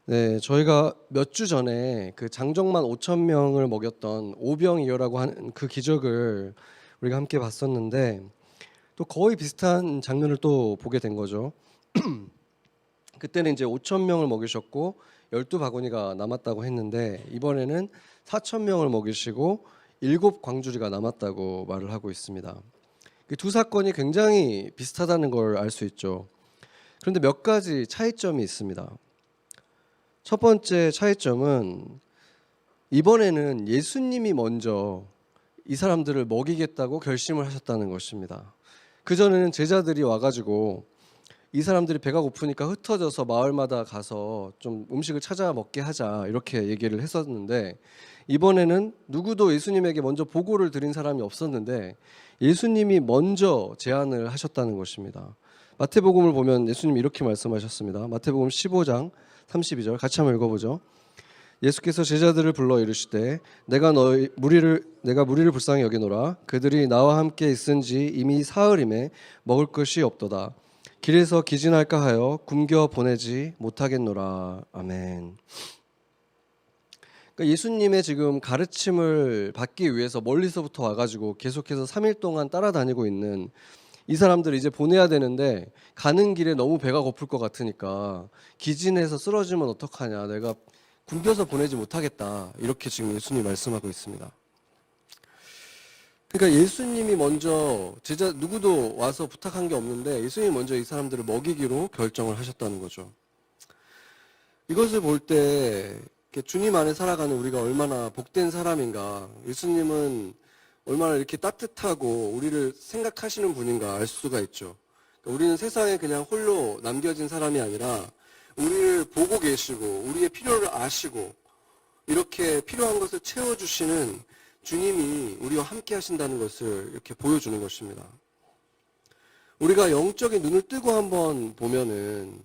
네, 저희가 몇 주 전에 그 장정만 5천 명을 먹였던 오병이어라고 하는 그 기적을 우리가 함께 봤었는데 또 거의 비슷한 장면을 또 보게 된 거죠. 그때는 이제 5천 명을 먹이셨고 12바구니가 남았다고 했는데 이번에는 4천 명을 먹이시고 7광주리가 남았다고 말을 하고 있습니다. 그 두 사건이 굉장히 비슷하다는 걸 알 수 있죠. 그런데 몇 가지 차이점이 있습니다. 첫 번째 차이점은 이번에는 예수님이 먼저 이 사람들을 먹이겠다고 결심을 하셨다는 것입니다. 그전에는 제자들이 와가지고 이 사람들이 배가 고프니까 흩어져서 마을마다 가서 좀 음식을 찾아 먹게 하자 이렇게 얘기를 했었는데 이번에는 누구도 예수님에게 먼저 보고를 드린 사람이 없었는데 예수님이 먼저 제안을 하셨다는 것입니다. 마태복음을 보면 예수님이 이렇게 말씀하셨습니다. 마태복음 15장 32절 같이 한번 읽어보죠. 예수께서 제자들을 불러 이르시되 내가 무리를 불쌍히 여기노라. 그들이 나와 함께 있은지 이미 사흘임에 먹을 것이 없도다. 길에서 기진할까 하여 굶겨 보내지 못하겠노라. 아멘. 그러니까 예수님의 지금 가르침을 받기 위해서 멀리서부터 와가지고 계속해서 3일 동안 따라다니고 있는 이 사람들을 이제 보내야 되는데 가는 길에 너무 배가 고플 것 같으니까 기진해서 쓰러지면 어떡하냐, 내가 굶겨서 보내지 못하겠다, 이렇게 지금 예수님이 말씀하고 있습니다. 그러니까 예수님이 먼저 제자 누구도 와서 부탁한 게 없는데 예수님이 먼저 이 사람들을 먹이기로 결정을 하셨다는 거죠. 이것을 볼 때 주님 안에 살아가는 우리가 얼마나 복된 사람인가, 예수님은 얼마나 이렇게 따뜻하고 우리를 생각하시는 분인가 알 수가 있죠. 그러니까 우리는 세상에 그냥 홀로 남겨진 사람이 아니라 우리를 보고 계시고 우리의 필요를 아시고 이렇게 필요한 것을 채워주시는 주님이 우리와 함께 하신다는 것을 이렇게 보여주는 것입니다. 우리가 영적인 눈을 뜨고 한번 보면은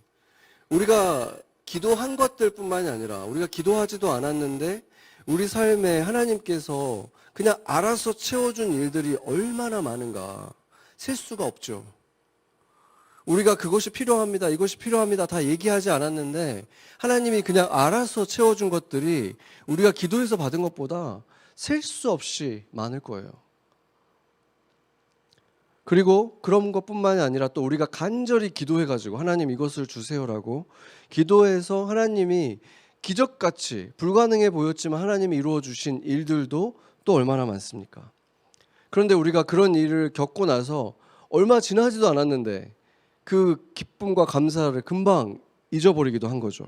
우리가 기도한 것들 뿐만이 아니라 우리가 기도하지도 않았는데 우리 삶에 하나님께서 그냥 알아서 채워준 일들이 얼마나 많은가 셀 수가 없죠. 우리가 그것이 필요합니다, 이것이 필요합니다 다 얘기하지 않았는데 하나님이 그냥 알아서 채워준 것들이 우리가 기도해서 받은 것보다 셀 수 없이 많을 거예요. 그리고 그런 것뿐만이 아니라 또 우리가 간절히 기도해가지고 하나님 이것을 주세요라고 기도해서 하나님이 기적같이 불가능해 보였지만 하나님이 이루어 주신 일들도 또 얼마나 많습니까? 그런데 우리가 그런 일을 겪고 나서 얼마 지나지도 않았는데 그 기쁨과 감사를 금방 잊어버리기도 한 거죠.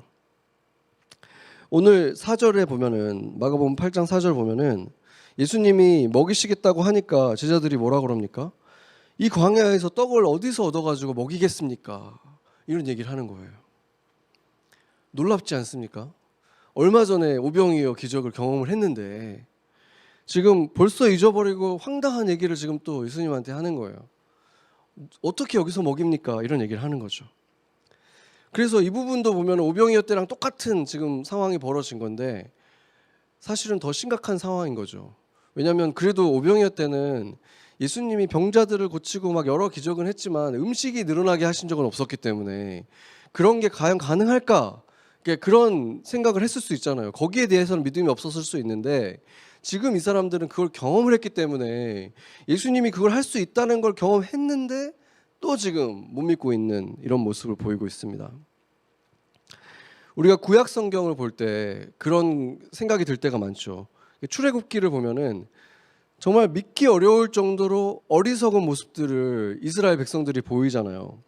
오늘 4절에 보면은 마가복음 8장 4절 보면은 예수님이 먹이시겠다고 하니까 제자들이 뭐라 그럽니까? 이 광야에서 떡을 어디서 얻어가지고 먹이겠습니까? 이런 얘기를 하는 거예요. 놀랍지 않습니까? 얼마 전에 오병이어 기적을 경험을 했는데 지금 벌써 잊어버리고 황당한 얘기를 지금 또 예수님한테 하는 거예요. 어떻게 여기서 먹입니까? 이런 얘기를 하는 거죠. 그래서 이 부분도 보면 오병이어 때랑 똑같은 지금 상황이 벌어진 건데 사실은 더 심각한 상황인 거죠. 왜냐하면 그래도 오병이어 때는 예수님이 병자들을 고치고 막 여러 기적은 했지만 음식이 늘어나게 하신 적은 없었기 때문에 그런 게 과연 가능할까? 그런 생각을 했을 수 있잖아요. 거기에 대해서는 믿음이 없었을 수 있는데 지금 이 사람들은 그걸 경험을 했기 때문에 예수님이 그걸 할 수 있다는 걸 경험했는데 또 지금 못 믿고 있는 이런 모습을 보이고 있습니다. 우리가 구약 성경을 볼 때 그런 생각이 들 때가 많죠. 출애굽기를 보면은 정말 믿기 어려울 정도로 어리석은 모습들을 이스라엘 백성들이 보이잖아요.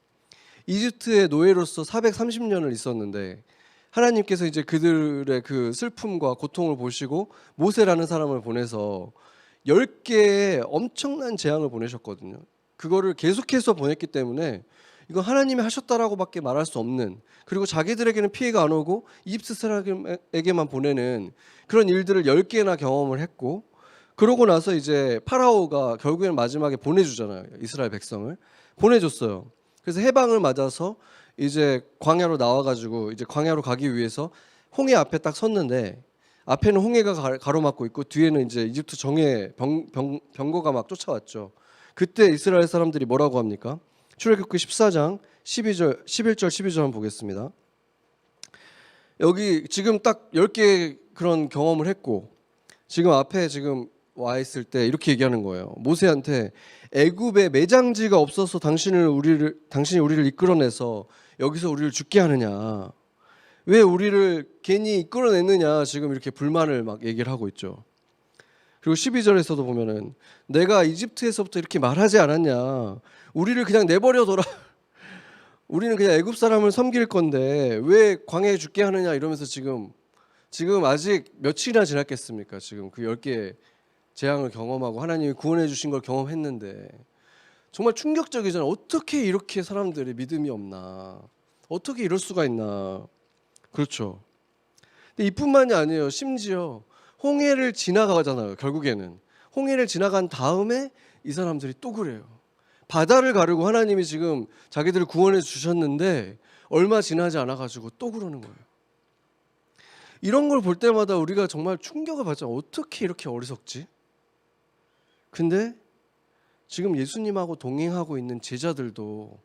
이집트의 노예로서 430년을 있었는데 하나님께서 이제 그들의 그 슬픔과 고통을 보시고 모세라는 사람을 보내서 10개의 엄청난 재앙을 보내셨거든요. 그거를 계속해서 보냈기 때문에 이건 하나님이 하셨다라고밖에 말할 수 없는, 그리고 자기들에게는 피해가 안 오고 이집트 사람에게만 보내는 그런 일들을 10개나 경험을 했고, 그러고 나서 이제 파라오가 결국에는 마지막에 보내주잖아요. 이스라엘 백성을 보내줬어요. 그래서 해방을 맞아서 이제 광야로 나와가지고 이제 광야로 가기 위해서 홍해 앞에 딱 섰는데 앞에는 홍해가 가로막고 있고 뒤에는 이제 이집트 정예 병거가 막 쫓아왔죠. 그때 이스라엘 사람들이 뭐라고 합니까? 출애굽기 14장 11절 12절 한번 보겠습니다. 여기 지금 딱 10개 그런 경험을 했고 지금 앞에 지금 와 있을 때 이렇게 얘기하는 거예요. 모세한테 애굽에 매장지가 없어서 당신이 우리를 이끌어내서 여기서 우리를 죽게 하느냐. 왜 우리를 괜히 이끌어냈느냐. 지금 이렇게 불만을 막 얘기를 하고 있죠. 그리고 12절에서도 보면은 내가 이집트에서부터 이렇게 말하지 않았냐. 우리를 그냥 내버려둬라. 우리는 그냥 애굽 사람을 섬길 건데 왜 광야에 죽게 하느냐 이러면서 지금 아직 며칠이나 지났겠습니까? 지금 그 10개의 재앙을 경험하고 하나님이 구원해 주신 걸 경험했는데 정말 충격적이잖아요. 어떻게 이렇게 사람들이 믿음이 없나? 어떻게 이럴 수가 있나? 그렇죠. 근데 이뿐만이 아니에요. 심지어 홍해를 지나가잖아요. 결국에는 홍해를 지나간 다음에 이 사람들이 또 그래요. 바다를 가르고 하나님이 지금 자기들을 구원해 주셨는데 얼마 지나지 않아 가지고 또 그러는 거예요. 이런 걸 볼 때마다 우리가 정말 충격을 받잖아요. 어떻게 이렇게 어리석지? 근데 지금 예수님하고 동행하고 있는 제자들도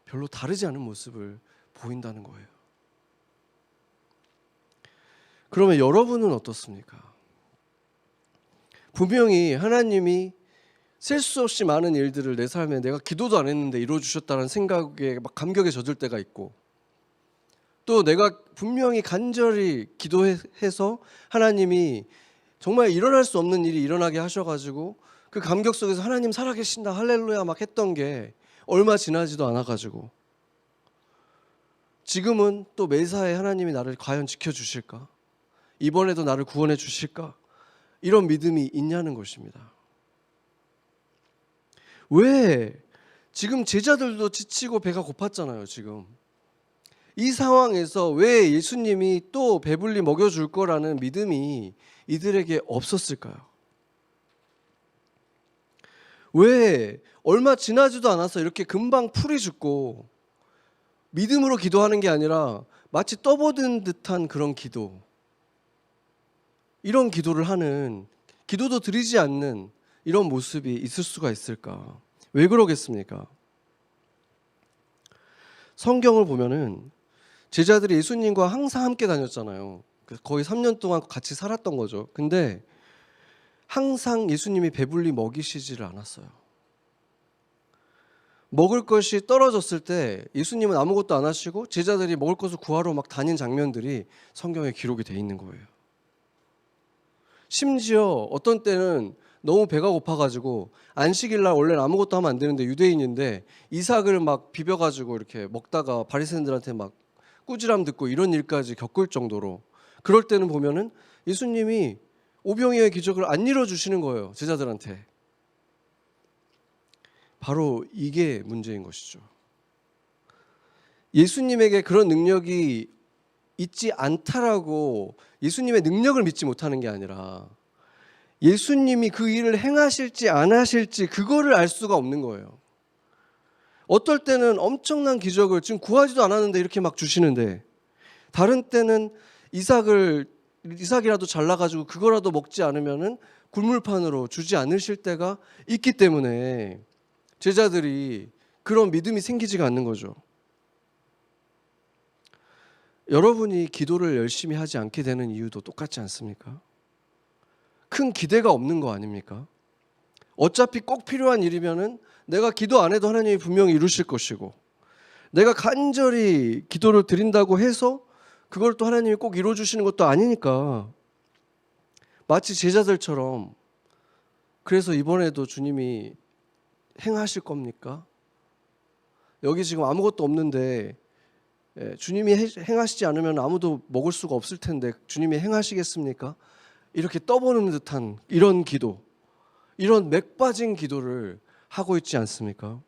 별로 다르지 않은 모습을 보인다는 거예요. 그러면 여러분은 어떻습니까? 분명히 하나님이 셀 수 없이 많은 일들을 내 삶에 내가 기도도 안 했는데 이루어주셨다는 생각에 막 감격에 젖을 때가 있고 또 내가 분명히 간절히 기도해서 하나님이 정말 일어날 수 없는 일이 일어나게 하셔가지고 그 감격 속에서 하나님 살아계신다 할렐루야 막 했던 게 얼마 지나지도 않아가지고 지금은 또 매사에 하나님이 나를 과연 지켜주실까? 이번에도 나를 구원해 주실까? 이런 믿음이 있냐는 것입니다. 왜? 지금 제자들도 지치고 배가 고팠잖아요. 지금 이 상황에서 왜 예수님이 또 배불리 먹여줄 거라는 믿음이 이들에게 없었을까요? 왜 얼마 지나지도 않아서 이렇게 금방 풀이 죽고 믿음으로 기도하는 게 아니라 마치 떠보든 듯한 그런 기도, 이런 기도를 하는, 기도도 드리지 않는 이런 모습이 있을 수가 있을까? 왜 그러겠습니까? 성경을 보면은 제자들이 예수님과 항상 함께 다녔잖아요. 거의 3년 동안 같이 살았던 거죠. 근데 항상 예수님이 배불리 먹이시지를 않았어요. 먹을 것이 떨어졌을 때 예수님은 아무것도 안 하시고 제자들이 먹을 것을 구하러 막 다닌 장면들이 성경에 기록이 돼 있는 거예요. 심지어 어떤 때는 너무 배가 고파가지고 안식일 날 원래는 아무것도 하면 안 되는데 유대인인데 이삭을 막 비벼가지고 이렇게 먹다가 바리새인들한테 막 꾸지람 듣고 이런 일까지 겪을 정도로 그럴 때는 보면은 예수님이 오병이어의 기적을 안 이뤄주시는 거예요. 제자들한테. 바로 이게 문제인 것이죠. 예수님에게 그런 능력이 있지 않다라고 예수님의 능력을 믿지 못하는 게 아니라 예수님이 그 일을 행하실지 안 하실지 그거를 알 수가 없는 거예요. 어떨 때는 엄청난 기적을 지금 구하지도 않았는데 이렇게 막 주시는데 다른 때는 이삭이라도 잘라가지고 그거라도 먹지 않으면은 굴물판으로 주지 않으실 때가 있기 때문에 제자들이 그런 믿음이 생기지가 않는 거죠. 여러분이 기도를 열심히 하지 않게 되는 이유도 똑같지 않습니까? 큰 기대가 없는 거 아닙니까? 어차피 꼭 필요한 일이면은 내가 기도 안 해도 하나님이 분명히 이루실 것이고 내가 간절히 기도를 드린다고 해서 그걸 또 하나님이 꼭 이루어주시는 것도 아니니까 마치 제자들처럼 그래서 이번에도 주님이 행하실 겁니까? 여기 지금 아무것도 없는데 주님이 행하시지 않으면 아무도 먹을 수가 없을 텐데 주님이 행하시겠습니까? 이렇게 떠보는 듯한 이런 기도, 이런 맥 빠진 기도를 하고 있지 않습니까?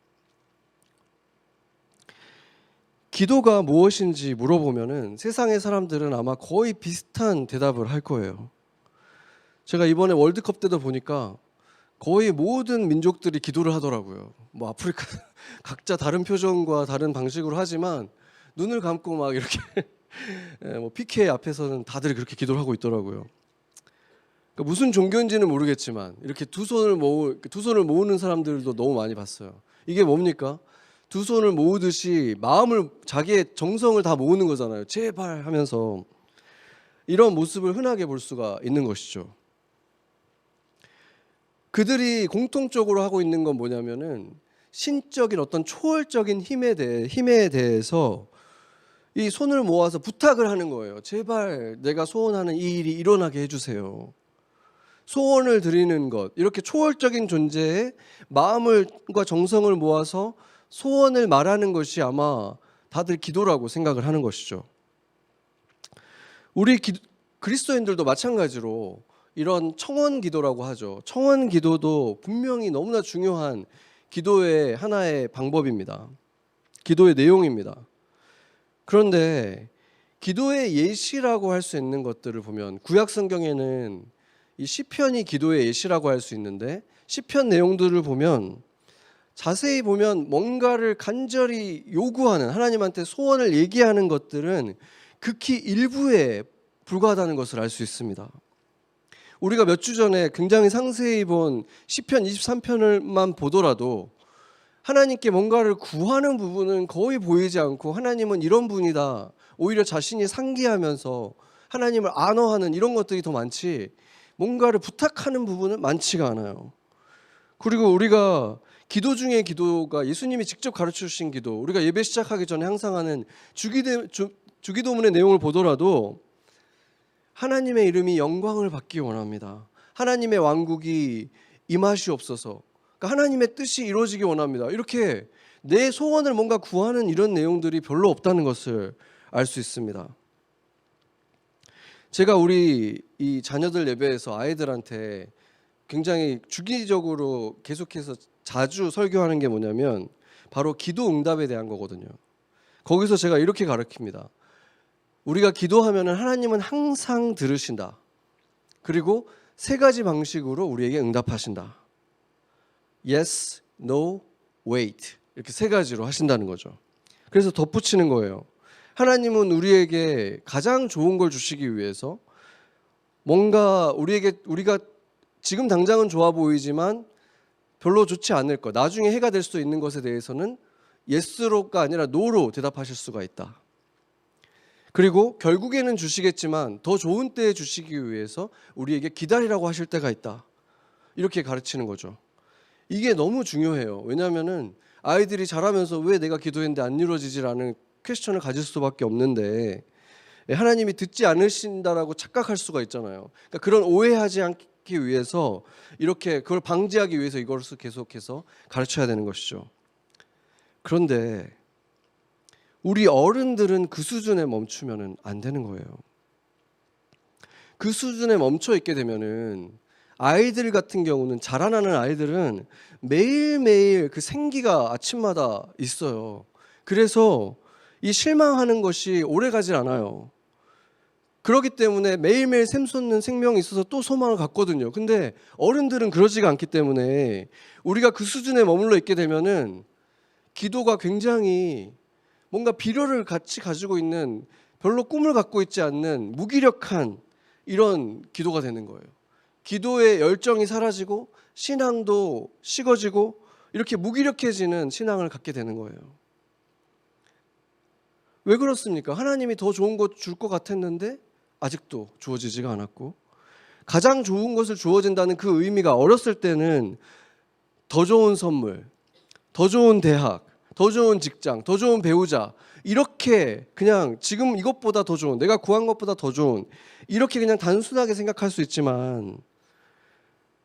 기도가 무엇인지 물어보면은 세상의 사람들은 아마 거의 비슷한 대답을 할 거예요. 제가 이번에 월드컵 때도 보니까 거의 모든 민족들이 기도를 하더라고요. 뭐 아프리카 각자 다른 표정과 다른 방식으로 하지만 눈을 감고 막 이렇게 뭐 PK 앞에서는 다들 그렇게 기도를 하고 있더라고요. 그러니까 무슨 종교인지는 모르겠지만 이렇게 두 손을 모으는 사람들도 너무 많이 봤어요. 이게 뭡니까? 두 손을 모으듯이 마음을 자기의 정성을 다 모으는 거잖아요. 제발 하면서 이런 모습을 흔하게 볼 수가 있는 것이죠. 그들이 공통적으로 하고 있는 건 뭐냐면은 신적인 어떤 초월적인 힘에 대해서 이 손을 모아서 부탁을 하는 거예요. 제발 내가 소원하는 이 일이 일어나게 해주세요. 소원을 드리는 것, 이렇게 초월적인 존재의 마음과 정성을 모아서 소원을 말하는 것이 아마 다들 기도라고 생각을 하는 것이죠. 우리 그리스도인들도 마찬가지로 이런 청원 기도라고 하죠. 청원 기도도 분명히 너무나 중요한 기도의 하나의 방법입니다. 기도의 내용입니다. 그런데 기도의 예시라고 할 수 있는 것들을 보면 구약 성경에는 이 시편이 기도의 예시라고 할 수 있는데 시편 내용들을 보면 자세히 보면 뭔가를 간절히 요구하는 하나님한테 소원을 얘기하는 것들은 극히 일부에 불과하다는 것을 알 수 있습니다. 우리가 몇 주 전에 굉장히 상세히 본 시편 23편을만 보더라도 하나님께 뭔가를 구하는 부분은 거의 보이지 않고 하나님은 이런 분이다. 오히려 자신이 상기하면서 하나님을 안어하는 이런 것들이 더 많지 뭔가를 부탁하는 부분은 많지가 않아요. 그리고 우리가 기도 중에 기도가 예수님이 직접 가르쳐 주신 기도, 우리가 예배 시작하기 전에 항상 하는 주기도문의 내용을 보더라도 하나님의 이름이 영광을 받기 원합니다. 하나님의 왕국이 임하시옵소서. 그러니까 하나님의 뜻이 이루어지기 원합니다. 이렇게 내 소원을 뭔가 구하는 이런 내용들이 별로 없다는 것을 알 수 있습니다. 제가 우리 이 자녀들 예배에서 아이들한테 굉장히 주기적으로 계속해서 자주 설교하는 게 뭐냐면 바로 기도 응답에 대한 거거든요. 거기서 제가 이렇게 가르칩니다. 우리가 기도하면 하나님은 항상 들으신다. 그리고 세 가지 방식으로 우리에게 응답하신다. Yes, no, wait. 이렇게 세 가지로 하신다는 거죠. 그래서 덧붙이는 거예요. 하나님은 우리에게 가장 좋은 걸 주시기 위해서 뭔가 우리가 지금 당장은 좋아 보이지만 별로 좋지 않을 것, 나중에 해가 될 수도 있는 것에 대해서는 yes로가 아니라 no로 대답하실 수가 있다. 그리고 결국에는 주시겠지만 더 좋은 때에 주시기 위해서 우리에게 기다리라고 하실 때가 있다. 이렇게 가르치는 거죠. 이게 너무 중요해요. 왜냐하면은 아이들이 자라면서 왜 내가 기도했는데 안 이루어지지라는 퀘스천을 가질 수밖에 없는데 하나님이 듣지 않으신다라고 착각할 수가 있잖아요. 그러니까 그런 오해하지 않기 위해서 이렇게 그걸 방지하기 위해서 이것을 계속해서 가르쳐야 되는 것이죠. 그런데 우리 어른들은 그 수준에 멈추면 안 되는 거예요. 그 수준에 멈춰 있게 되면은 아이들 같은 경우는 자라나는 아이들은 매일매일 그 생기가 아침마다 있어요. 그래서 이 실망하는 것이 오래 가질 않아요. 그렇기 때문에 매일매일 샘솟는 생명이 있어서 또 소망을 갖거든요. 근데 어른들은 그러지가 않기 때문에 우리가 그 수준에 머물러 있게 되면은 기도가 굉장히 뭔가 비료를 같이 가지고 있는 별로 꿈을 갖고 있지 않는 무기력한 이런 기도가 되는 거예요. 기도의 열정이 사라지고 신앙도 식어지고 이렇게 무기력해지는 신앙을 갖게 되는 거예요. 왜 그렇습니까? 하나님이 더 좋은 것 줄 것 같았는데 아직도 주어지지가 않았고 가장 좋은 것을 주어진다는 그 의미가 어렸을 때는 더 좋은 선물, 더 좋은 대학, 더 좋은 직장, 더 좋은 배우자 이렇게 그냥 지금 이것보다 더 좋은 내가 구한 것보다 더 좋은 이렇게 그냥 단순하게 생각할 수 있지만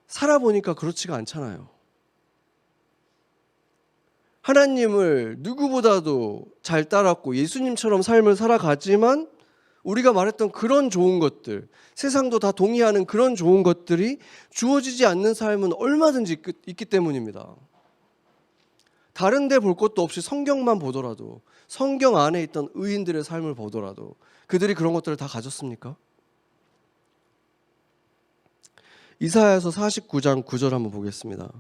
살아보니까 그렇지가 않잖아요. 하나님을 누구보다도 잘 따랐고 예수님처럼 삶을 살아가지만 우리가 말했던 그런 좋은 것들 세상도 다 동의하는 그런 좋은 것들이 주어지지 않는 삶은 얼마든지 있기 때문입니다. 다른 데 볼 것도 없이 성경만 보더라도 성경 안에 있던 의인들의 삶을 보더라도 그들이 그런 것들을 다 가졌습니까? 이사야서 49장 9절 한번 보겠습니다.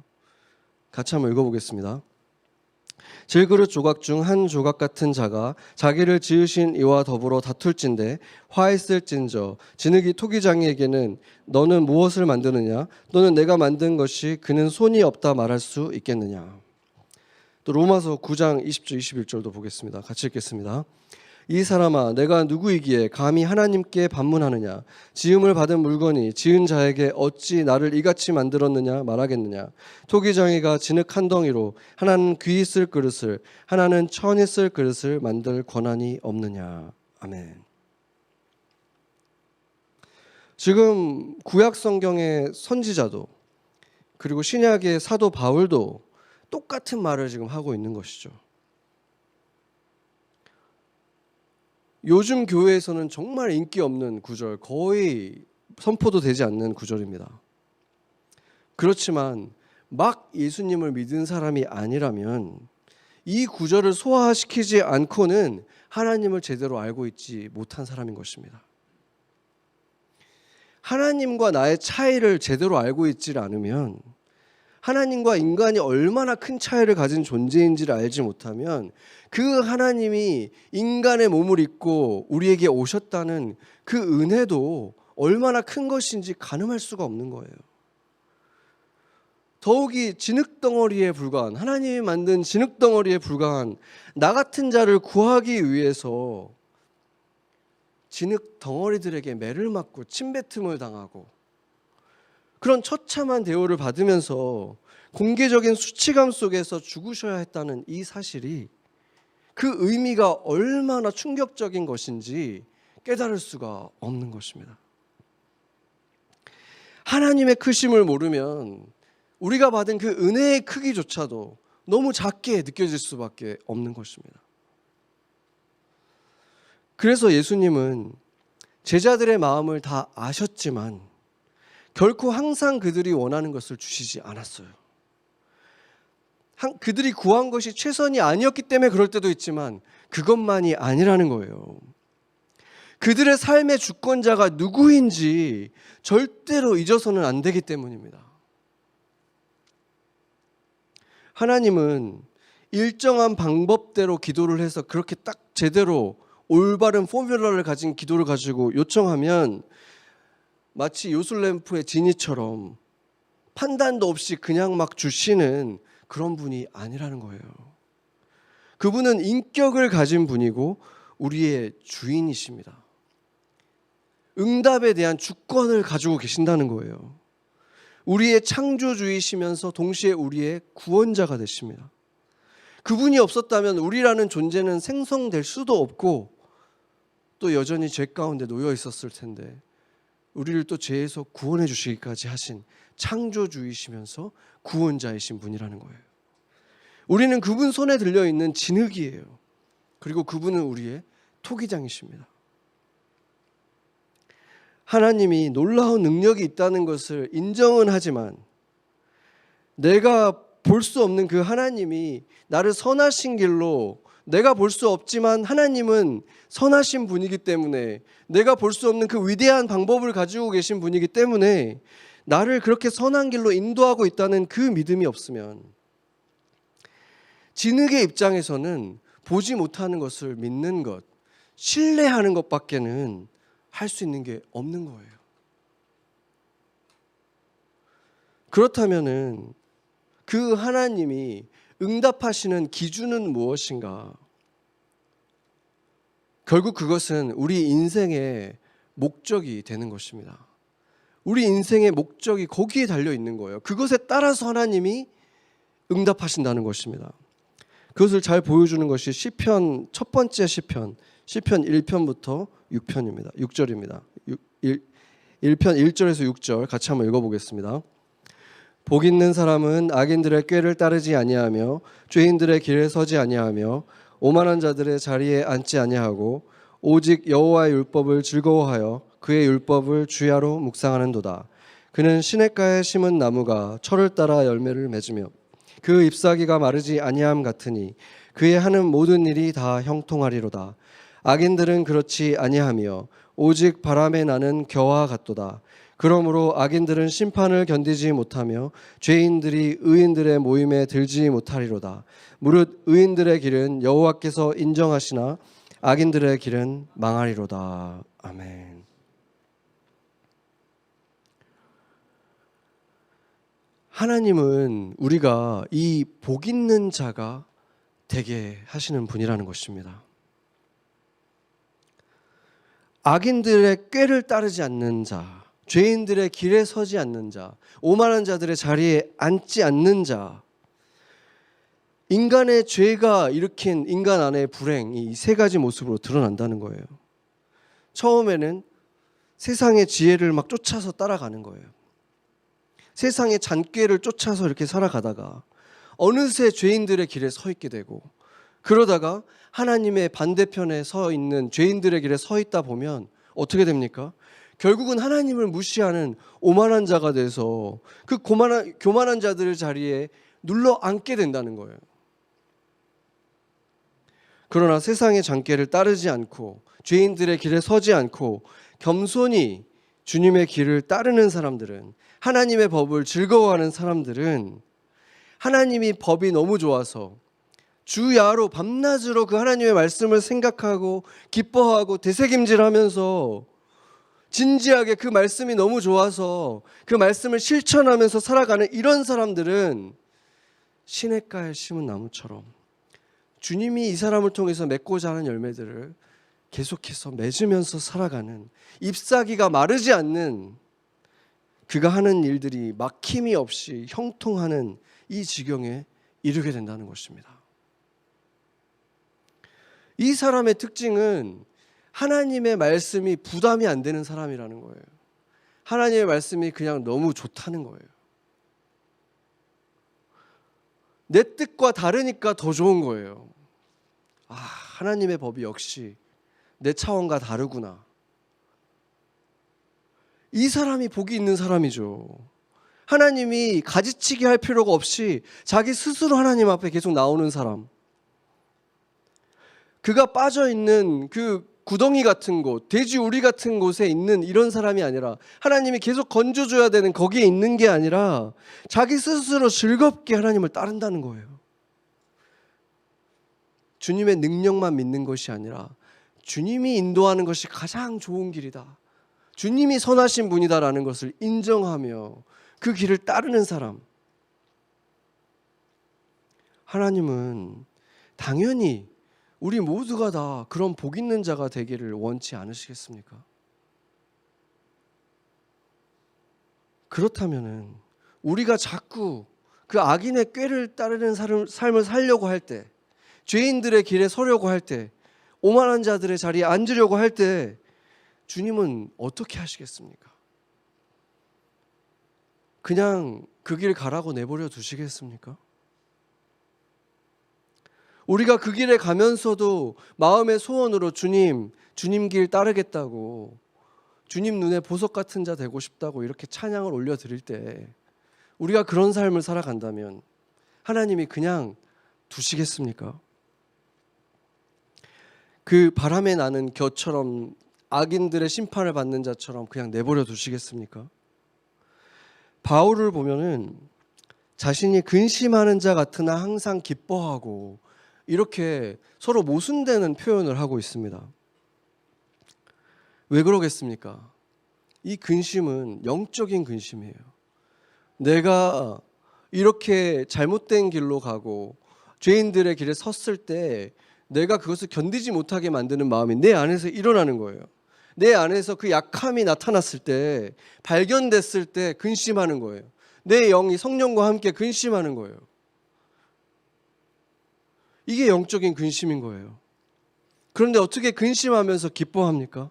같이 한번 읽어보겠습니다. 질그릇 조각 중 한 조각 같은 자가 자기를 지으신 이와 더불어 다툴진대 화했을진저 진흙이 토기장이에게는 너는 무엇을 만드느냐 너는 내가 만든 것이 그는 손이 없다 말할 수 있겠느냐. 또 로마서 9장 20절 21절도 보겠습니다. 같이 읽겠습니다. 이 사람아, 내가 누구이기에 감히 하나님께 반문하느냐? 지음을 받은 물건이 지은 자에게 어찌 나를 이같이 만들었느냐 말하겠느냐? 토기정이가 진흙 한 덩이로 하나는 귀 있을 그릇을, 하나는 천 있을 그릇을 만들 권한이 없느냐? 아멘. 지금 구약 성경의 선지자도, 그리고 신약의 사도 바울도 똑같은 말을 지금 하고 있는 것이죠. 요즘 교회에서는 정말 인기 없는 구절, 거의 선포도 되지 않는 구절입니다. 그렇지만 막 예수님을 믿은 사람이 아니라면 이 구절을 소화시키지 않고는 하나님을 제대로 알고 있지 못한 사람인 것입니다. 하나님과 나의 차이를 제대로 알고 있지 않으면, 하나님과 인간이 얼마나 큰 차이를 가진 존재인지를 알지 못하면, 그 하나님이 인간의 몸을 입고 우리에게 오셨다는 그 은혜도 얼마나 큰 것인지 가늠할 수가 없는 거예요. 더욱이 진흙덩어리에 불과한, 하나님이 만든 진흙덩어리에 불과한 나 같은 자를 구하기 위해서 진흙 덩어리들에게 매를 맞고 침뱉음을 당하고 그런 처참한 대우를 받으면서 공개적인 수치감 속에서 죽으셔야 했다는 이 사실이 그 의미가 얼마나 충격적인 것인지 깨달을 수가 없는 것입니다. 하나님의 크심을 모르면 우리가 받은 그 은혜의 크기조차도 너무 작게 느껴질 수밖에 없는 것입니다. 그래서 예수님은 제자들의 마음을 다 아셨지만 결코 항상 그들이 원하는 것을 주시지 않았어요. 그들이 구한 것이 최선이 아니었기 때문에 그럴 때도 있지만 그것만이 아니라는 거예요. 그들의 삶의 주권자가 누구인지 절대로 잊어서는 안 되기 때문입니다. 하나님은 일정한 방법대로 기도를 해서 그렇게 딱 제대로 올바른 포뮬러를 가진 기도를 가지고 요청하면 마치 요술램프의 지니처럼 판단도 없이 그냥 막 주시는 그런 분이 아니라는 거예요. 그분은 인격을 가진 분이고 우리의 주인이십니다. 응답에 대한 주권을 가지고 계신다는 거예요. 우리의 창조주이시면서 동시에 우리의 구원자가 되십니다. 그분이 없었다면 우리라는 존재는 생성될 수도 없고 또 여전히 죄 가운데 놓여 있었을 텐데, 우리를 또 죄에서 구원해 주시기까지 하신 창조주이시면서 구원자이신 분이라는 거예요. 우리는 그분 손에 들려있는 진흙이에요. 그리고 그분은 우리의 토기장이십니다. 하나님이 놀라운 능력이 있다는 것을 인정은 하지만 내가 볼 수 없는 그 하나님이 나를 선하신 길로, 내가 볼 수 없지만 하나님은 선하신 분이기 때문에, 내가 볼 수 없는 그 위대한 방법을 가지고 계신 분이기 때문에 나를 그렇게 선한 길로 인도하고 있다는 그 믿음이 없으면 진흙의 입장에서는 보지 못하는 것을 믿는 것, 신뢰하는 것밖에는 할 수 있는 게 없는 거예요. 그렇다면은 그 하나님이 응답하시는 기준은 무엇인가? 결국 그것은 우리 인생의 목적이 되는 것입니다. 우리 인생의 목적이 거기에 달려 있는 거예요. 그것에 따라서 하나님이 응답하신다는 것입니다. 그것을 잘 보여주는 것이 시편, 첫 번째 시편 1편부터 6편입니다. 6절입니다. 1편 1절에서 6절 같이 한번 읽어보겠습니다. 복 있는 사람은 악인들의 꾀를 따르지 아니하며 죄인들의 길에 서지 아니하며 오만한 자들의 자리에 앉지 아니하고 오직 여호와의 율법을 즐거워하여 그의 율법을 주야로 묵상하는도다. 그는 시냇가에 심은 나무가 철을 따라 열매를 맺으며 그 잎사귀가 마르지 아니함 같으니 그의 하는 모든 일이 다 형통하리로다. 악인들은 그렇지 아니하며 오직 바람에 나는 겨와 같도다. 그러므로 악인들은 심판을 견디지 못하며 죄인들이 의인들의 모임에 들지 못하리로다. 무릇 의인들의 길은 여호와께서 인정하시나 악인들의 길은 망하리로다. 아멘. 하나님은 우리가 이 복 있는 자가 되게 하시는 분이라는 것입니다. 악인들의 꾀를 따르지 않는 자, 죄인들의 길에 서지 않는 자, 오만한 자들의 자리에 앉지 않는 자, 인간의 죄가 일으킨 인간 안의 불행이 이 세 가지 모습으로 드러난다는 거예요. 처음에는 세상의 지혜를 막 쫓아서 따라가는 거예요. 세상의 잔꾀를 쫓아서 이렇게 살아가다가 어느새 죄인들의 길에 서 있게 되고, 그러다가 하나님의 반대편에 서 있는 죄인들의 길에 서 있다 보면 어떻게 됩니까? 결국은 하나님을 무시하는 오만한 자가 돼서 그 교만한 자들의 자리에 눌러 앉게 된다는 거예요. 그러나 세상의 잔꾀를 따르지 않고 죄인들의 길에 서지 않고 겸손히 주님의 길을 따르는 사람들은, 하나님의 법을 즐거워하는 사람들은 하나님이 법이 너무 좋아서 주야로 밤낮으로 그 하나님의 말씀을 생각하고 기뻐하고 되새김질하면서 진지하게 그 말씀이 너무 좋아서 그 말씀을 실천하면서 살아가는 이런 사람들은 시냇가에 심은 나무처럼 주님이 이 사람을 통해서 맺고자 하는 열매들을 계속해서 맺으면서 살아가는, 잎사귀가 마르지 않는, 그가 하는 일들이 막힘이 없이 형통하는 이 지경에 이르게 된다는 것입니다. 이 사람의 특징은 하나님의 말씀이 부담이 안 되는 사람이라는 거예요. 하나님의 말씀이 그냥 너무 좋다는 거예요. 내 뜻과 다르니까 더 좋은 거예요. 아, 하나님의 법이 역시 내 차원과 다르구나. 이 사람이 복이 있는 사람이죠. 하나님이 가지치기 할 필요가 없이 자기 스스로 하나님 앞에 계속 나오는 사람. 그가 빠져있는 그 구덩이 같은 곳, 돼지우리 같은 곳에 있는 이런 사람이 아니라, 하나님이 계속 건져줘야 되는 거기에 있는 게 아니라 자기 스스로 즐겁게 하나님을 따른다는 거예요. 주님의 능력만 믿는 것이 아니라 주님이 인도하는 것이 가장 좋은 길이다, 주님이 선하신 분이다라는 것을 인정하며 그 길을 따르는 사람. 하나님은 당연히 우리 모두가 다 그런 복 있는 자가 되기를 원치 않으시겠습니까? 그렇다면은 우리가 자꾸 그 악인의 꾀를 따르는 삶을 살려고 할 때, 죄인들의 길에 서려고 할 때, 오만한 자들의 자리에 앉으려고 할 때 주님은 어떻게 하시겠습니까? 그냥 그 길 가라고 내버려 두시겠습니까? 우리가 그 길에 가면서도 마음의 소원으로 주님 길 따르겠다고, 주님 눈에 보석 같은 자 되고 싶다고 이렇게 찬양을 올려드릴 때 우리가 그런 삶을 살아간다면 하나님이 그냥 두시겠습니까? 그 바람에 나는 겨처럼 악인들의 심판을 받는 자처럼 그냥 내버려 두시겠습니까? 바울을 보면은 자신이 근심하는 자 같으나 항상 기뻐하고 이렇게 서로 모순되는 표현을 하고 있습니다. 왜 그러겠습니까? 이 근심은 영적인 근심이에요. 내가 이렇게 잘못된 길로 가고 죄인들의 길에 섰을 때 내가 그것을 견디지 못하게 만드는 마음이 내 안에서 일어나는 거예요. 내 안에서 그 약함이 나타났을 때, 발견됐을 때 근심하는 거예요. 내 영이 성령과 함께 근심하는 거예요. 이게 영적인 근심인 거예요. 그런데 어떻게 근심하면서 기뻐합니까?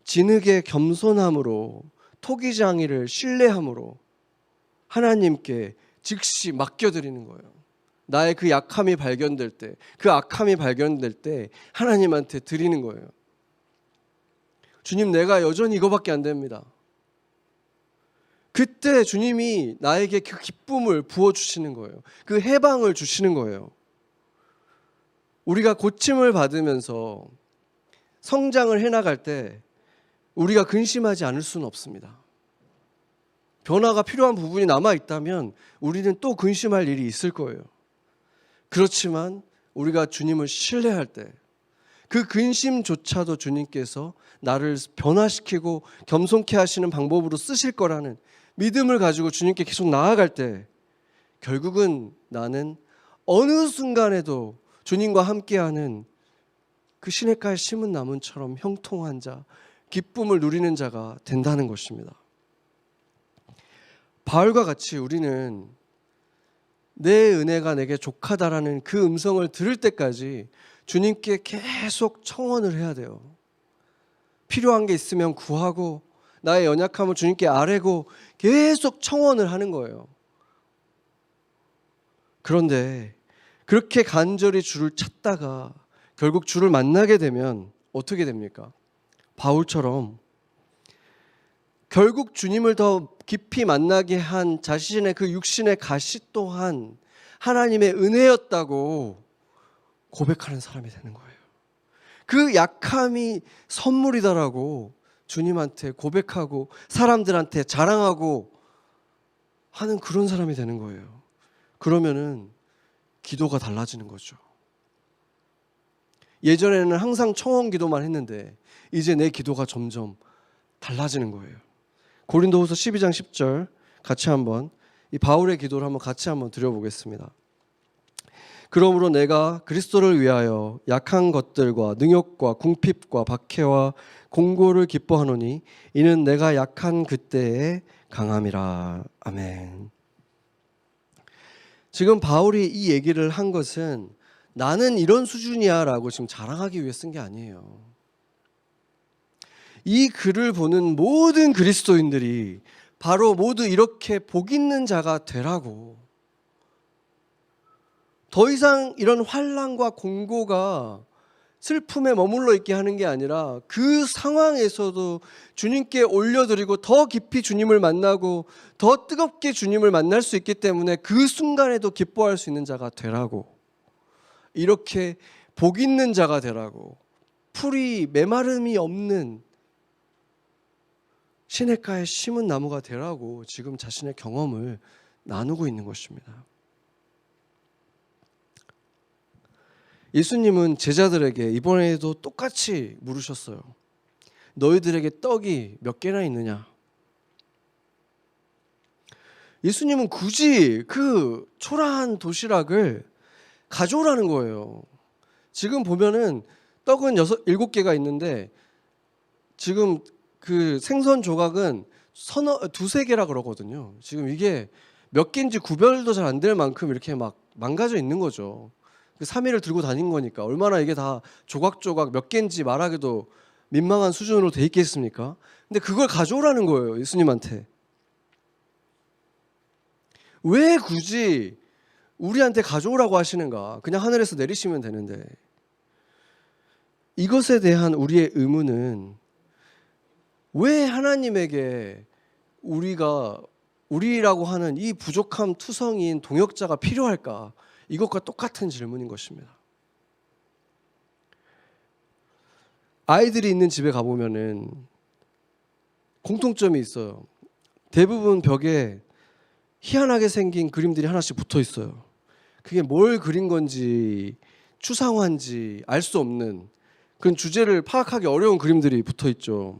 진흙의 겸손함으로, 토기장이를 신뢰함으로 하나님께 즉시 맡겨드리는 거예요. 나의 그 약함이 발견될 때, 그 악함이 발견될 때 하나님한테 드리는 거예요. 주님, 내가 여전히 이거밖에 안 됩니다. 그때 주님이 나에게 그 기쁨을 부어주시는 거예요. 그 해방을 주시는 거예요. 우리가 고침을 받으면서 성장을 해나갈 때 우리가 근심하지 않을 수는 없습니다. 변화가 필요한 부분이 남아있다면 우리는 또 근심할 일이 있을 거예요. 그렇지만 우리가 주님을 신뢰할 때 그 근심조차도 주님께서 나를 변화시키고 겸손케 하시는 방법으로 쓰실 거라는 믿음을 가지고 주님께 계속 나아갈 때 결국은 나는 어느 순간에도 주님과 함께하는 그 시냇가에 심은 나무처럼 형통한 자, 기쁨을 누리는 자가 된다는 것입니다. 바울과 같이 우리는 내 은혜가 내게 족하다라는 그 음성을 들을 때까지 주님께 계속 청원을 해야 돼요. 필요한 게 있으면 구하고 나의 연약함을 주님께 아뢰고 계속 청원을 하는 거예요. 그런데 그렇게 간절히 주를 찾다가 결국 주를 만나게 되면 어떻게 됩니까? 바울처럼 결국 주님을 더 깊이 만나게 한 자신의 그 육신의 가시 또한 하나님의 은혜였다고 고백하는 사람이 되는 거예요. 그 약함이 선물이다라고 주님한테 고백하고 사람들한테 자랑하고 하는 그런 사람이 되는 거예요. 그러면은 기도가 달라지는 거죠. 예전에는 항상 청원 기도만 했는데 이제 내 기도가 점점 달라지는 거예요. 고린도후서 12장 10절 같이 한번 이 바울의 기도를 한번 같이 한번 드려보겠습니다. 그러므로 내가 그리스도를 위하여 약한 것들과 능욕과 궁핍과 박해와 공고를 기뻐하노니 이는 내가 약한 그때의 강함이라. 아멘. 지금 바울이 이 얘기를 한 것은 나는 이런 수준이야 라고 지금 자랑하기 위해 쓴 게 아니에요. 이 글을 보는 모든 그리스도인들이 바로 모두 이렇게 복 있는 자가 되라고, 더 이상 이런 환난과 공고가 슬픔에 머물러 있게 하는 게 아니라 그 상황에서도 주님께 올려드리고 더 깊이 주님을 만나고 더 뜨겁게 주님을 만날 수 있기 때문에 그 순간에도 기뻐할 수 있는 자가 되라고, 이렇게 복 있는 자가 되라고, 풀이 메마름이 없는 시냇가에 심은 나무가 되라고 지금 자신의 경험을 나누고 있는 것입니다. 예수님은 제자들에게 이번에도 똑같이 물으셨어요. 너희들에게 떡이 몇 개나 있느냐? 예수님은 굳이 그 초라한 도시락을 가져오라는 거예요. 지금 보면은 떡은 7개가 있는데 지금 그 생선 조각은 두세 개라 그러거든요. 지금 이게 몇 개인지 구별도 잘 안 될 만큼 이렇게 막 망가져 있는 거죠. 3일을 들고 다닌 거니까 얼마나 이게 다 조각조각 몇 개인지 말하기도 민망한 수준으로 돼 있겠습니까? 근데 그걸 가져오라는 거예요, 예수님한테. 왜 굳이 우리한테 가져오라고 하시는가? 그냥 하늘에서 내리시면 되는데. 이것에 대한 우리의 의문은 왜 하나님에게 우리라고 하는 이 부족함 투성이인 동역자가 필요할까? 이것과 똑같은 질문인 것입니다. 아이들이 있는 집에 가보면은 공통점이 있어요. 대부분 벽에 희한하게 생긴 그림들이 하나씩 붙어 있어요. 그게 뭘 그린 건지 추상화인지 알 수 없는 그런 주제를 파악하기 어려운 그림들이 붙어 있죠.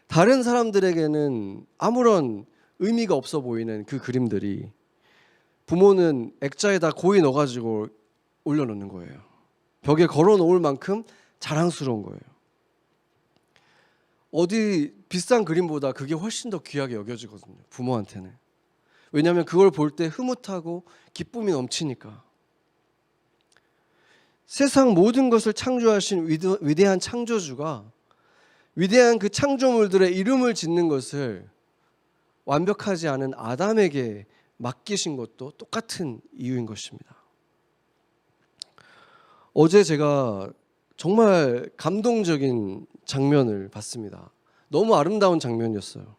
다른 사람들에게는 아무런 의미가 없어 보이는 그 그림들이 부모는 액자에다 고이 넣어가지고 올려놓는 거예요. 벽에 걸어놓을 만큼 자랑스러운 거예요. 어디 비싼 그림보다 그게 훨씬 더 귀하게 여겨지거든요, 부모한테는. 왜냐하면 그걸 볼 때 흐뭇하고 기쁨이 넘치니까. 세상 모든 것을 창조하신 위대한 창조주가 위대한 그 창조물들의 이름을 짓는 것을 완벽하지 않은 아담에게 맡기신 것도 똑같은 이유인 것입니다. 어제 제가 정말 감동적인 장면을 봤습니다. 너무 아름다운 장면이었어요.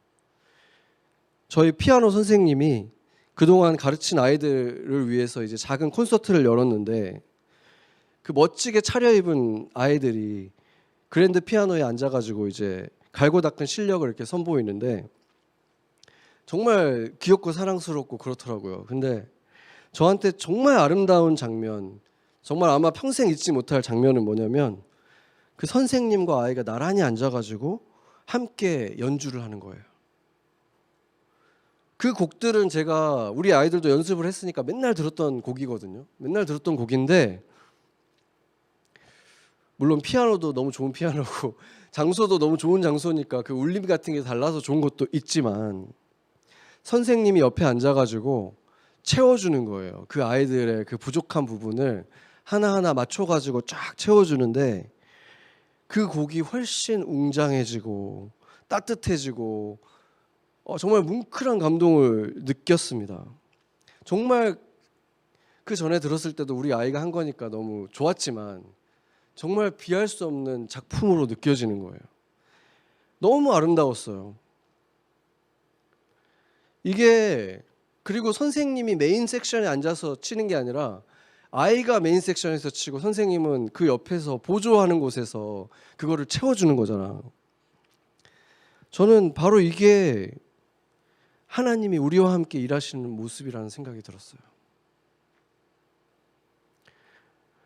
저희 피아노 선생님이 그동안 가르친 아이들을 위해서 이제 작은 콘서트를 열었는데 그 멋지게 차려입은 아이들이 그랜드 피아노에 앉아가지고 이제 갈고 닦은 실력을 이렇게 선보이는데 정말 귀엽고 사랑스럽고 그렇더라고요. 근데 저한테 정말 아름다운 장면, 정말 아마 평생 잊지 못할 장면은 뭐냐면 그 선생님과 아이가 나란히 앉아가지고 함께 연주를 하는 거예요. 그 곡들은 제가 우리 아이들도 연습을 했으니까 맨날 들었던 곡이거든요. 맨날 들었던 곡인데 물론 피아노도 너무 좋은 피아노고 장소도 너무 좋은 장소니까 그 울림 같은 게 달라서 좋은 것도 있지만 선생님이 옆에 앉아가지고 채워주는 거예요. 그 아이들의 그 부족한 부분을 하나하나 맞춰가지고 쫙 채워주는데 그 곡이 훨씬 웅장해지고 따뜻해지고 정말 뭉클한 감동을 느꼈습니다. 정말 그 전에 들었을 때도 우리 아이가 한 거니까 너무 좋았지만 정말 비할 수 없는 작품으로 느껴지는 거예요. 너무 아름다웠어요. 이게 그리고 선생님이 메인 섹션에 앉아서 치는 게 아니라 아이가 메인 섹션에서 치고 선생님은 그 옆에서 보조하는 곳에서 그거를 채워주는 거잖아. 저는 바로 이게 하나님이 우리와 함께 일하시는 모습이라는 생각이 들었어요.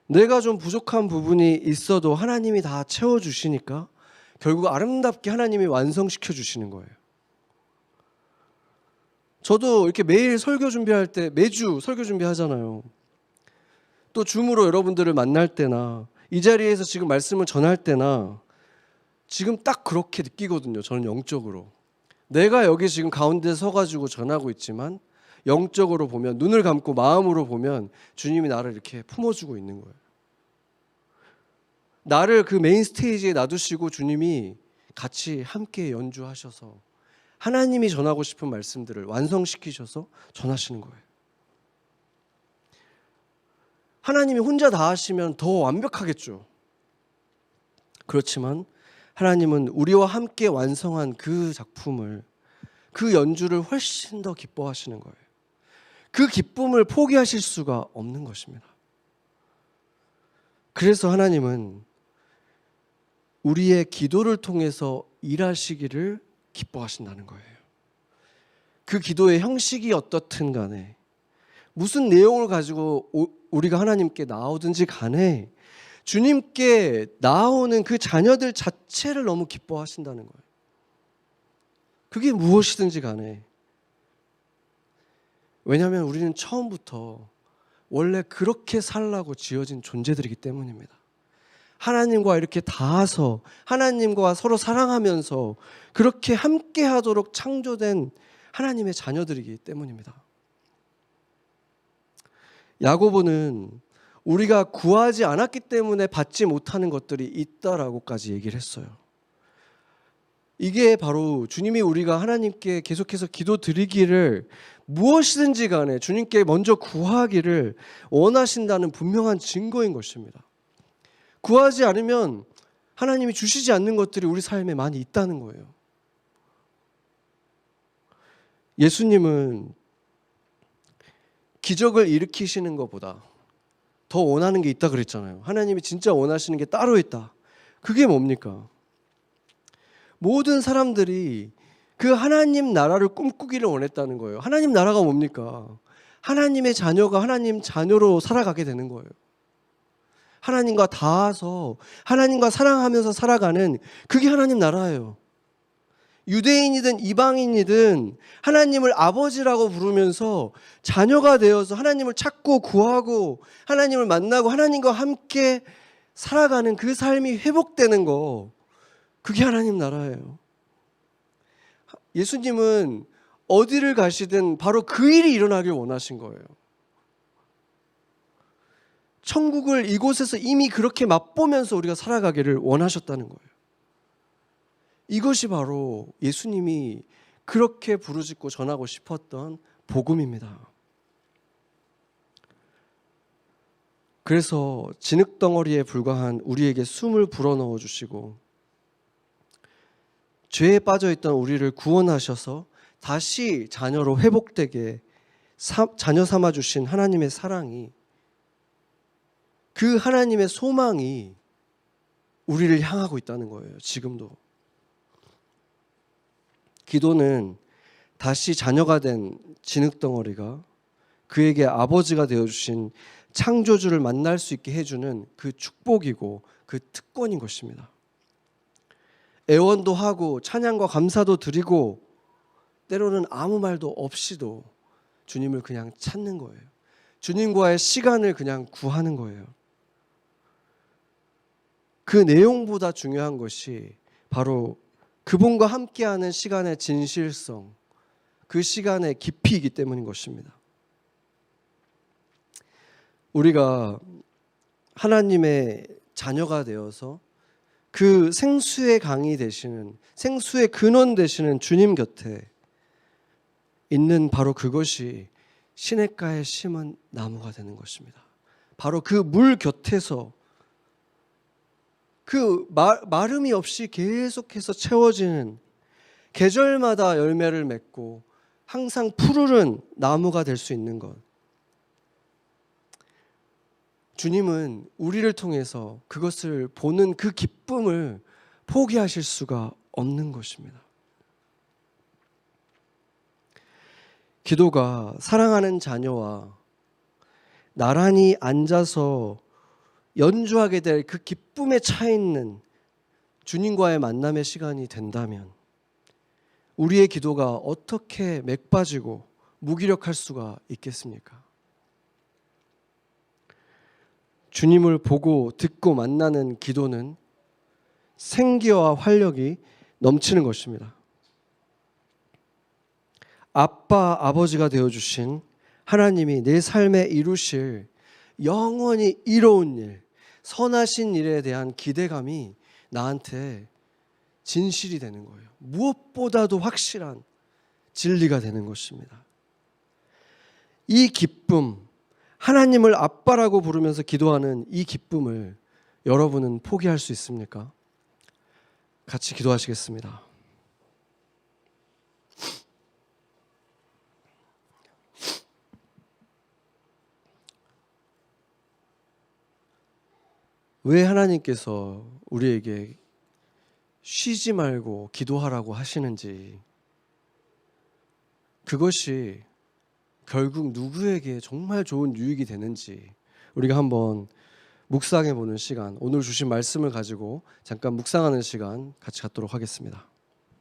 내가 좀 부족한 부분이 있어도 하나님이 다 채워주시니까 결국 아름답게 하나님이 완성시켜 주시는 거예요. 저도 이렇게 매일 설교 준비할 때 매주 설교 준비하잖아요. 또 줌으로 여러분들을 만날 때나 이 자리에서 지금 말씀을 전할 때나 지금 딱 그렇게 느끼거든요. 저는 영적으로. 내가 여기 지금 가운데 서가지고 전하고 있지만 영적으로 보면 눈을 감고 마음으로 보면 주님이 나를 이렇게 품어주고 있는 거예요. 나를 그 메인 스테이지에 놔두시고 주님이 같이 함께 연주하셔서 하나님이 전하고 싶은 말씀들을 완성시키셔서 전하시는 거예요. 하나님이 혼자 다 하시면 더 완벽하겠죠. 그렇지만 하나님은 우리와 함께 완성한 그 작품을, 그 연주를 훨씬 더 기뻐하시는 거예요. 그 기쁨을 포기하실 수가 없는 것입니다. 그래서 하나님은 우리의 기도를 통해서 일하시기를 기뻐하신다는 거예요. 그 기도의 형식이 어떻든 간에 무슨 내용을 가지고 우리가 하나님께 나오든지 간에 주님께 나오는 그 자녀들 자체를 너무 기뻐하신다는 거예요. 그게 무엇이든지 간에. 왜냐하면 우리는 처음부터 원래 그렇게 살라고 지어진 존재들이기 때문입니다. 하나님과 이렇게 닿아서 하나님과 서로 사랑하면서 그렇게 함께 하도록 창조된 하나님의 자녀들이기 때문입니다. 야고보는 우리가 구하지 않았기 때문에 받지 못하는 것들이 있다라고까지 얘기를 했어요. 이게 바로 주님이 우리가 하나님께 계속해서 기도 드리기를 무엇이든지 간에 주님께 먼저 구하기를 원하신다는 분명한 증거인 것입니다. 구하지 않으면 하나님이 주시지 않는 것들이 우리 삶에 많이 있다는 거예요. 예수님은 기적을 일으키시는 것보다 더 원하는 게 있다 그랬잖아요. 하나님이 진짜 원하시는 게 따로 있다. 그게 뭡니까? 모든 사람들이 그 하나님 나라를 꿈꾸기를 원했다는 거예요. 하나님 나라가 뭡니까? 하나님의 자녀가 하나님 자녀로 살아가게 되는 거예요. 하나님과 닿아서 하나님과 사랑하면서 살아가는 그게 하나님 나라예요. 유대인이든 이방인이든 하나님을 아버지라고 부르면서 자녀가 되어서 하나님을 찾고 구하고 하나님을 만나고 하나님과 함께 살아가는 그 삶이 회복되는 거, 그게 하나님 나라예요. 예수님은 어디를 가시든 바로 그 일이 일어나길 원하신 거예요. 천국을 이곳에서 이미 그렇게 맛보면서 우리가 살아가기를 원하셨다는 거예요. 이것이 바로 예수님이 그렇게 부르짖고 전하고 싶었던 복음입니다. 그래서 진흙덩어리에 불과한 우리에게 숨을 불어넣어 주시고 죄에 빠져있던 우리를 구원하셔서 다시 자녀로 회복되게 자녀 삼아주신 하나님의 사랑이, 그 하나님의 소망이 우리를 향하고 있다는 거예요. 지금도. 기도는 다시 자녀가 된 진흙덩어리가 그에게 아버지가 되어주신 창조주를 만날 수 있게 해주는 그 축복이고 그 특권인 것입니다. 애원도 하고 찬양과 감사도 드리고 때로는 아무 말도 없이도 주님을 그냥 찾는 거예요. 주님과의 시간을 그냥 구하는 거예요. 그 내용보다 중요한 것이 바로 그분과 함께하는 시간의 진실성, 그 시간의 깊이이기 때문인 것입니다. 우리가 하나님의 자녀가 되어서 그 생수의 강이 되시는, 생수의 근원 되시는 주님 곁에 있는 바로 그것이 시냇가에 심은 나무가 되는 것입니다. 바로 그 물 곁에서 그 마름이 없이 계속해서 채워지는, 계절마다 열매를 맺고 항상 푸르른 나무가 될 수 있는 것. 주님은 우리를 통해서 그것을 보는 그 기쁨을 포기하실 수가 없는 것입니다. 기도가 사랑하는 자녀와 나란히 앉아서 연주하게 될 그 기쁨에 차 있는 주님과의 만남의 시간이 된다면 우리의 기도가 어떻게 맥빠지고 무기력할 수가 있겠습니까? 주님을 보고 듣고 만나는 기도는 생기와 활력이 넘치는 것입니다. 아빠, 아버지가 되어주신 하나님이 내 삶에 이루실 영원히 이로운 일, 선하신 일에 대한 기대감이 나한테 진실이 되는 거예요. 무엇보다도 확실한 진리가 되는 것입니다. 이 기쁨, 하나님을 아빠라고 부르면서 기도하는 이 기쁨을 여러분은 포기할 수 있습니까? 같이 기도하시겠습니다. 왜 하나님께서 우리에게 쉬지 말고 기도하라고 하시는지, 그것이 결국 누구에게 정말 좋은 유익이 되는지 우리가 한번 묵상해 보는 시간, 오늘 주신 말씀을 가지고 잠깐 묵상하는 시간 같이 갖도록 하겠습니다.